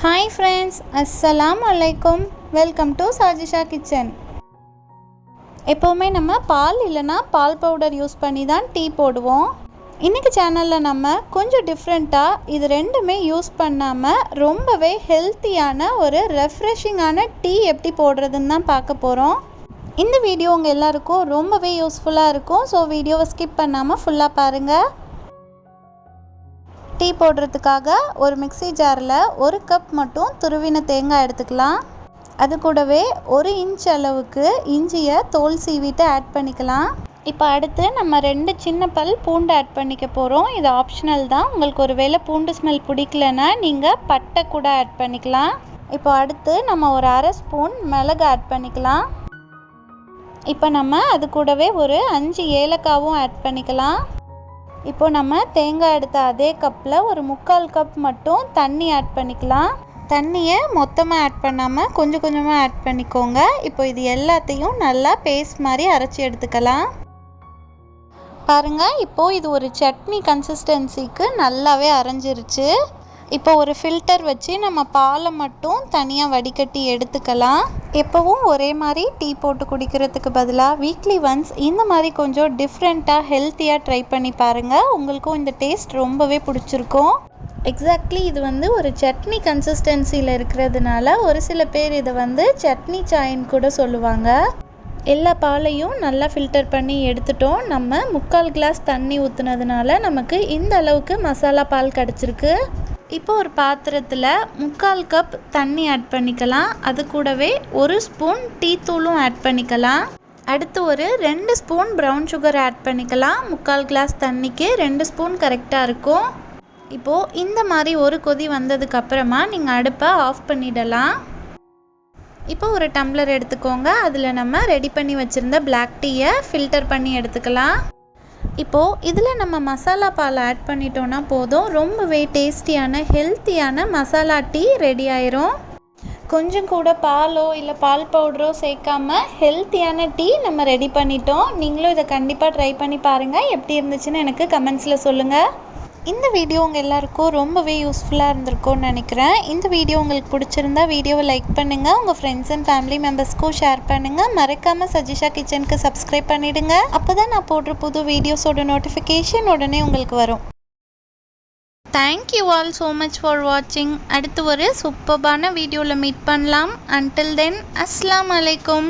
Hi friends, Assalamu alaikum. Welcome to Sajisha Kitchen. எப்போவுமே நம்ம பால் இல்லைனா பால் பவுடர் யூஸ் பண்ணி தான் டீ போடுவோம். இன்றைக்கி சேனலில் நம்ம கொஞ்சம் டிஃப்ரெண்ட்டாக இது ரெண்டுமே யூஸ் பண்ணாமல் ரொம்பவே ஹெல்த்தியான ஒரு ரெஃப்ரெஷிங்கான டீ எப்படி போடுறதுன்னு தான் பார்க்க போகிறோம். இந்த வீடியோ உங்கள் எல்லாருக்கும் ரொம்பவே யூஸ்ஃபுல்லாக இருக்கும். ஸோ வீடியோவை ஸ்கிப் பண்ணாமல் ஃபுல்லாக பாருங்கள். டீ போடுறதுக்காக ஒரு மிக்ஸி ஜாரில் ஒரு கப் மட்டும் துருவின தேங்காய் எடுத்துக்கலாம். அது கூடவே 1 இன்ச் அளவுக்கு இஞ்சியை தோல் சீவிட்டு ஆட் பண்ணிக்கலாம். இப்போ அடுத்து நம்ம 2 சின்ன பல் பூண்டு ஆட் பண்ணிக்க போகிறோம். இது ஆப்ஷனல் தான். உங்களுக்கு ஒரு வேளை பூண்டு ஸ்மெல் பிடிக்கலன்னா நீங்கள் பட்டை கூட ஆட் பண்ணிக்கலாம். இப்போ அடுத்து நம்ம ஒரு அரை ஸ்பூன் மிளகு ஆட் பண்ணிக்கலாம். இப்போ நம்ம அது கூடவே ஒரு 5 ஏலக்காவும் ஆட் பண்ணிக்கலாம். இப்போ நம்ம தேங்காய் எடுத்த அதே கப்பில் ஒரு 3/4 கப் மட்டும் தண்ணி ஆட் பண்ணிக்கலாம். தண்ணியை மொத்தமாக ஆட் பண்ணாமல் கொஞ்சம் கொஞ்சமாக ஆட் பண்ணிக்கோங்க. இப்போ இது எல்லாத்தையும் நல்லா பேஸ்ட் மாதிரி அரைச்சி எடுத்துக்கலாம். பாருங்கள், இப்போது இது ஒரு சட்னி கன்சிஸ்டன்சிக்கு நல்லாவே அரைஞ்சிருச்சு. இப்போ ஒரு ஃபில்டர் வச்சு நம்ம பாலை மட்டும் தனியாக வடிகட்டி எடுத்துக்கலாம். எப்போவும் ஒரே மாதிரி டீ போட்டு குடிக்கிறதுக்கு பதிலாக வீக்லி ஒன்ஸ் இந்த மாதிரி கொஞ்சம் டிஃப்ரெண்ட்டாக ஹெல்த்தியாக ட்ரை பண்ணி பாருங்கள். உங்களுக்கும் இந்த டேஸ்ட் ரொம்பவே பிடிச்சிருக்கும். எக்ஸாக்ட்லி இது ஒரு சட்னி கன்சிஸ்டன்சியில் இருக்கிறதுனால ஒரு சில பேர் இதை சட்னி சாயின்னு கூட சொல்லுவாங்க. எல்லா பாலையும் நல்லா ஃபில்டர் பண்ணி எடுத்துட்டோம். நம்ம 3/4 கிளாஸ் தண்ணி ஊற்றுனதுனால நமக்கு இந்த அளவுக்கு மசாலா பால் கிடச்சிருக்கு. இப்போ ஒரு பாத்திரத்தில் 3/4 கப் தண்ணி ஆட் பண்ணிக்கலாம். அது கூடவே 1 ஸ்பூன் டீ தூளும் ஆட் பண்ணிக்கலாம். அடுத்து ஒரு 2 ஸ்பூன் ப்ரௌன் சுகர் ஆட் பண்ணிக்கலாம். 3/4 கிளாஸ் தண்ணிக்கு 2 ஸ்பூன் கரெக்டாக இருக்கும். இப்போது இந்த மாதிரி ஒரு கொதி வந்ததுக்கப்புறமா நீங்கள் அடுப்பை ஆஃப் பண்ணிடலாம். இப்போ ஒரு டம்ளர் எடுத்துக்கோங்க. அதில் நம்ம ரெடி பண்ணி வச்சுருந்த பிளாக் டீயை ஃபில்டர் பண்ணி எடுத்துக்கலாம். இப்போது இதில் நம்ம மசாலா பால் ஆட் பண்ணிட்டோன்னா போதும், ரொம்பவே டேஸ்டியான ஹெல்த்தியான மசாலா டீ ரெடி ஆயிரும். கொஞ்சம் கூட பாலோ இல்லை பால் பவுடரோ சேர்க்காம ஹெல்த்தியான டீ நம்ம ரெடி பண்ணிட்டோம். நீங்களும் இதை கண்டிப்பாக ட்ரை பண்ணி பாருங்கள். எப்படி இருந்துச்சுன்னு எனக்கு கமெண்ட்ஸில் சொல்லுங்கள். இந்த வீடியோ உங்கள் எல்லாருக்கும் ரொம்பவே யூஸ்ஃபுல்லாக இருந்திருக்கும்னு நினைக்கிறேன். இந்த வீடியோ உங்களுக்கு பிடிச்சிருந்தா வீடியோவை லைக் பண்ணுங்கள். உங்கள் ஃப்ரெண்ட்ஸ் அண்ட் ஃபேமிலி மெம்பர்ஸ்க்கும் ஷேர் பண்ணுங்கள். மறக்காமல் சஜிஷா கிச்சனுக்கு சப்ஸ்கிரைப் பண்ணிவிடுங்க. அப்போ தான் நான் போடுற புது வீடியோஸோட நோட்டிஃபிகேஷன் உடனே உங்களுக்கு வரும். Thank you all so much for வாட்சிங். அடுத்து ஒரு சூப்பர்பான வீடியோவில் மீட் பண்ணலாம். அன்டில் தென், அஸ்ஸலாமு அலைக்கும்.